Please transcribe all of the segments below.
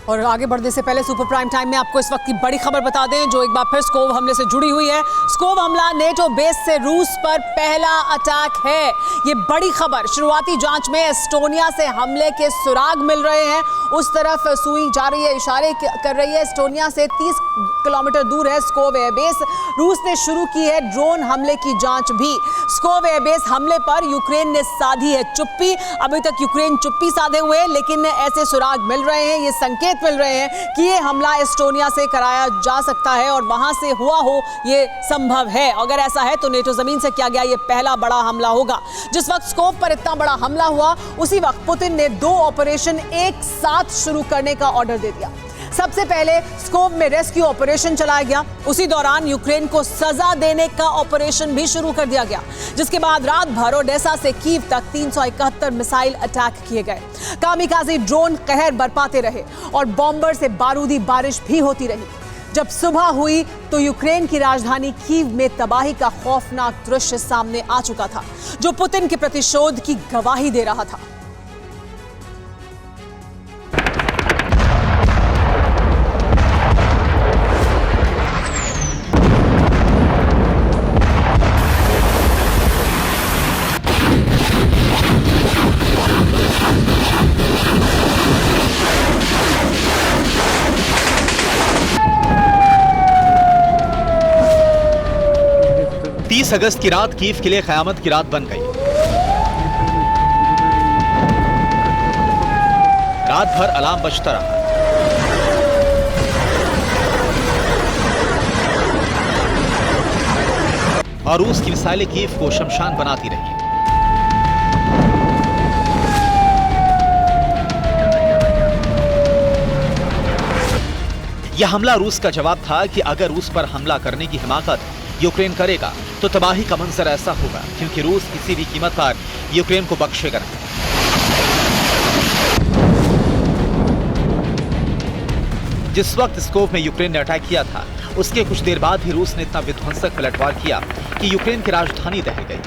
और आगे बढ़ने से पहले सुपर प्राइम टाइम में आपको इस वक्त की बड़ी खबर बता दें जो एक बार फिर स्कोव हमले से जुड़ी हुई है। स्कोव हमला नेटो बेस से रूस पर पहला अटैक है। ये बड़ी खबर। शुरुआती जांच में एस्टोनिया से हमले के सुराग मिल रहे हैं। उस तरफ सुई जा रही है, इशारे कर रही है। एस्टोनिया से 30 किलोमीटर दूर है स्कोव एयरबेस। रूस ने शुरू की है ड्रोन हमले की जांच भी। स्कोव एयरबेस हमले पर यूक्रेन ने साधी है चुप्पी। अभी तक यूक्रेन चुप्पी साधे हुए, लेकिन ऐसे सुराग मिल रहे हैं, ये संकेत मिल रहे हैं कि ये हमला एस्टोनिया से कराया जा सकता है और वहां से हुआ हो ये संभव है। अगर ऐसा है तो नेटो जमीन से किया गया ये पहला बड़ा हमला होगा। जिस वक्त स्कोव पर इतना बड़ा हमला हुआ उसी वक्त पुतिन ने 2 ऑपरेशन एक साथ शुरू करने का ऑर्डर दे दिया। सबसे पहले स्कोव में रेस्क्यू ऑपरेशन चलाया गया। उसी दौरान यूक्रेन को सजा देने का ऑपरेशन भी शुरू कर दिया गया, जिसके बाद रात भर ओडेसा से कीव तक 371 मिसाइल अटैक किए गए। कामिकाज़ी ड्रोन कहर बरपाते रहे और बॉम्बर से बारूदी बारिश भी होती रही। जब सुबह हुई तो यूक्रेन की राजधानी कीव में तबाही का खौफनाक दृश्य सामने आ चुका था, जो पुतिन के प्रतिशोध की गवाही दे रहा था। अगस्त की रात कीव के लिए कयामत की रात बन गई। रात भर अलार्म बजता रहा। और रूस की मिसाइलें कीव को शमशान बनाती रही। यह हमला रूस का जवाब था कि अगर रूस पर हमला करने की हिमाकत यूक्रेन करेगा तो तबाही का मंजर ऐसा होगा, क्योंकि रूस किसी भी कीमत पर यूक्रेन को बख्शेगा नहीं। जिस वक्त स्कोव में यूक्रेन ने अटैक किया था उसके कुछ देर बाद ही रूस ने इतना विध्वंसक पलटवार किया कि यूक्रेन की राजधानी दह गई।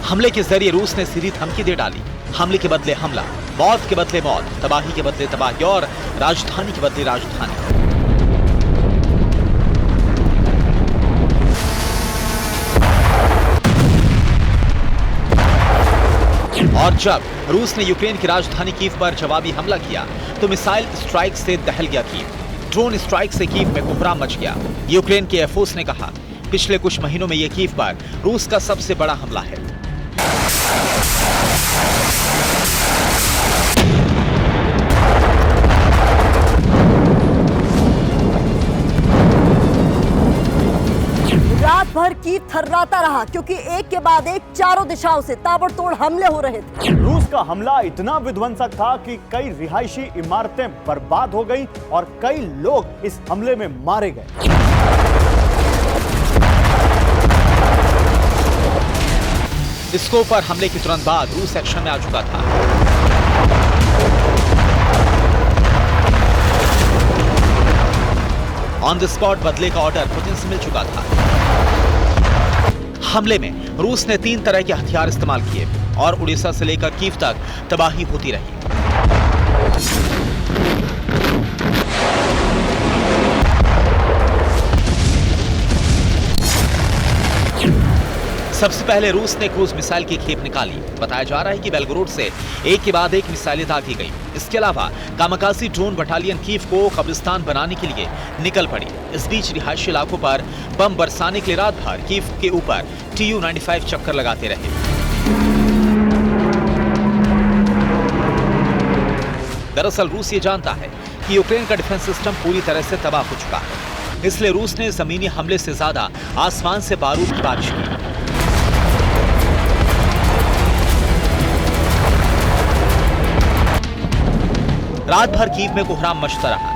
हमले के जरिए रूस ने सीधी धमकी दे डाली। हमले के बदले हमला, मौत के बदले मौत, तबाही के बदले तबाही और राजधानी के बदले राजधानी। और जब रूस ने यूक्रेन की राजधानी कीव पर जवाबी हमला किया तो मिसाइल स्ट्राइक से दहल गया कीव। ड्रोन स्ट्राइक से कीव में कोहराम मच गया। यूक्रेन के एयरफोर्स ने कहा पिछले कुछ महीनों में यह कीव पर रूस का सबसे बड़ा हमला है। रात भर कीव थर्राता रहा क्योंकि एक के बाद एक चारों दिशाओं से ताबड़तोड़ हमले हो रहे थे। रूस का हमला इतना विध्वंसक था कि कई रिहायशी इमारतें बर्बाद हो गईं और कई लोग इस हमले में मारे गए। स्कोव पर हमले के तुरंत बाद रूस एक्शन में आ चुका था। ऑन द स्पॉट बदले का ऑर्डर पुतिन से मिल चुका था। हमले में रूस ने 3 तरह के हथियार इस्तेमाल किए और उड़ीसा से लेकर कीव तक तबाही होती रही। सबसे पहले रूस ने क्रूज मिसाइल की खेप निकाली। बताया जा रहा है कि बेलगोरोड से एक के बाद एक मिसाइलें दागी गई। इसके अलावा कामाकाजी ड्रोन बटालियन कीव को कब्रिस्तान बनाने के लिए निकल पड़ी। इस बीच रिहायशी इलाकों पर बम बरसाने के लिए रात भर कीव के ऊपर Tu-95 चक्कर लगाते रहे। दरअसल रूस ये जानता है कि यूक्रेन का डिफेंस सिस्टम पूरी तरह से तबाह हो चुका है, इसलिए रूस ने जमीनी हमले से ज्यादा आसमान से बारूद की बारिश की। रात भर कीव में कोहराम मचता रहा।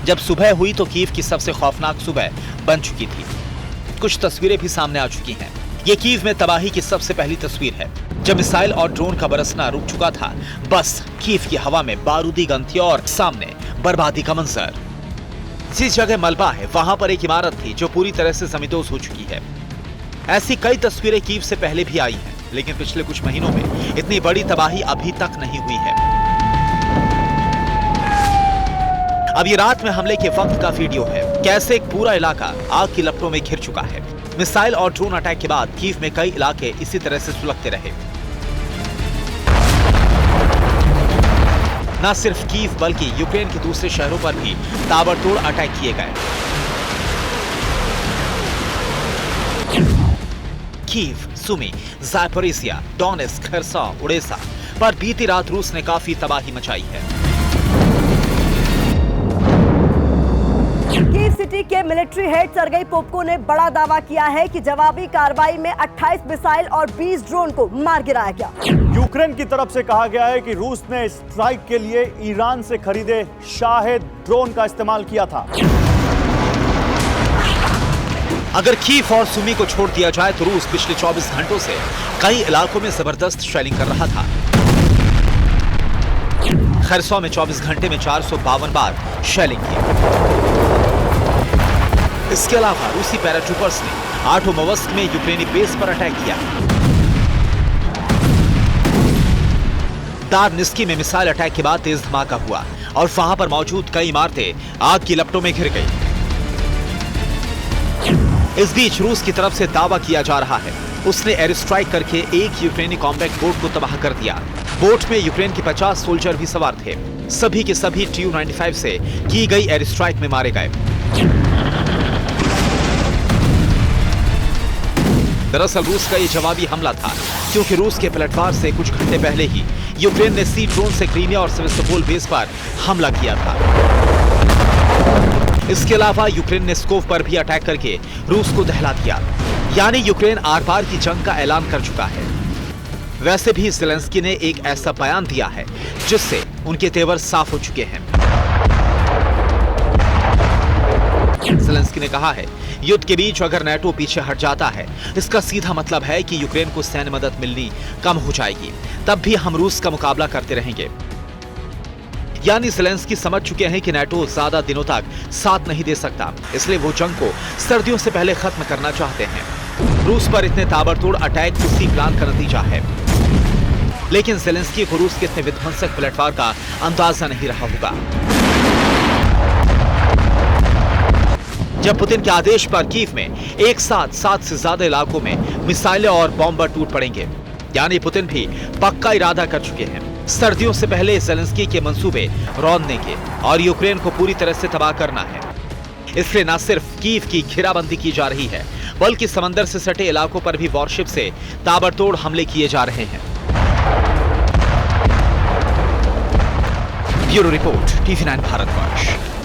जब सुबह हुई तो कीव की सबसे खौफनाक सुबह बन चुकी थी। कुछ तस्वीरें भी सामने आ चुकी हैं। ये कीव में तबाही की सबसे पहली तस्वीर है, जब मिसाइल और ड्रोन का बरसना रुक चुका था। बस कीव की हवा में बारूदी गंती और सामने बर्बादी का मंजर। जिस जगह मलबा है वहां पर एक इमारत थी जो पूरी तरह से जमींदोज हो चुकी है। ऐसी कई तस्वीरें कीव से पहले भी आई हैं, लेकिन पिछले कुछ महीनों में इतनी बड़ी तबाही अभी तक नहीं हुई है। अब ये रात में हमले के वक्त का वीडियो है, कैसे एक पूरा इलाका आग की लपटों में घिर चुका है। मिसाइल और ड्रोन अटैक के बाद कीव में कई इलाके इसी तरह से सुलगते रहे। न सिर्फ कीव बल्कि यूक्रेन के दूसरे शहरों पर भी ताबड़तोड़ अटैक किए गए। Kyiv, Sumy, Zaporizhzhia, Donetsk, Kherson, Odesa पर बीती रात रूस ने काफी तबाही मचाई है। कीव सिटी के मिलिट्री हेड सर्गेई पोपको ने बड़ा दावा किया है कि जवाबी कार्रवाई में 28 मिसाइल और 20 ड्रोन को मार गिराया गया। यूक्रेन की तरफ से कहा गया है कि रूस ने स्ट्राइक के लिए ईरान से खरीदे शाहेद ड्रोन का इस्तेमाल किया था। अगर कीव और सुमी को छोड़ दिया जाए तो रूस पिछले 24 घंटों से कई इलाकों में जबरदस्त शेलिंग कर रहा था। खरसोन में 24 घंटे में 452 बार शेलिंग की। इसके अलावा रूसी पैराट्रूपर्स ने आर्टोमोवस्क में यूक्रेनी बेस पर अटैक किया। दार्निस्की में मिसाइल अटैक के बाद तेज धमाका हुआ और वहां पर मौजूद कई इमारतें आग की लपटों में घिर गई। इस बीच रूस की तरफ से दावा किया जा रहा है उसने एयर स्ट्राइक करके एक यूक्रेनी कॉम्बैट बोट को तबाह कर दिया। बोट में यूक्रेन के 50 सोल्जर भी सवार थे। सभी के सभी Tu-95 से की गई एयर स्ट्राइक में मारे गए। दरअसल रूस का ये जवाबी हमला था क्योंकि रूस के पलटवार से कुछ घंटे पहले ही यूक्रेन ने सी ड्रोन से क्रीमिया और सेवास्तोपोल बेस पर हमला किया था। इसके अलावा यूक्रेन ने स्कोव पर भी अटैक करके रूस को दहला दिया। यानी यूक्रेन आर-पार की जंग का ऐलान कर चुका है। वैसे भी ज़ेलेंस्की ने एक ऐसा बयान दिया है जिससे उनके तेवर साफ हो चुके हैं। ज़ेलेंस्की ने कहा है युद्ध के बीच अगर नेटो पीछे हट जाता है इसका सीधा मतलब है कि यूक्रेन को सैन्य मदद मिलनी कम हो जाएगी, तब भी हम रूस का मुकाबला करते रहेंगे। यानी ज़ेलेंस्की समझ चुके हैं कि नेटो ज्यादा दिनों तक साथ नहीं दे सकता, इसलिए वो जंग को सर्दियों से पहले खत्म करना चाहते हैं। रूस पर इतने ताबड़तोड़ अटैक उसी प्लान का नतीजा है। लेकिन ज़ेलेंस्की को रूस के इतने विध्वंसक पलटवार का अंदाजा नहीं रहा होगा। जब पुतिन के आदेश पर कीव में एक साथ 7 से ज्यादा इलाकों में मिसाइलें और बॉम्बर टूट पड़ेंगे, यानी पुतिन भी पक्का इरादा कर चुके हैं सर्दियों से पहले ज़ेलेंस्की के मंसूबे रौंदने के और यूक्रेन को पूरी तरह से तबाह करना है। इसलिए न सिर्फ कीव की घेराबंदी की जा रही है बल्कि समंदर से सटे इलाकों पर भी वॉरशिप से ताबड़तोड़ हमले किए जा रहे हैं। Bureau report, TV9 Bharatvarsh.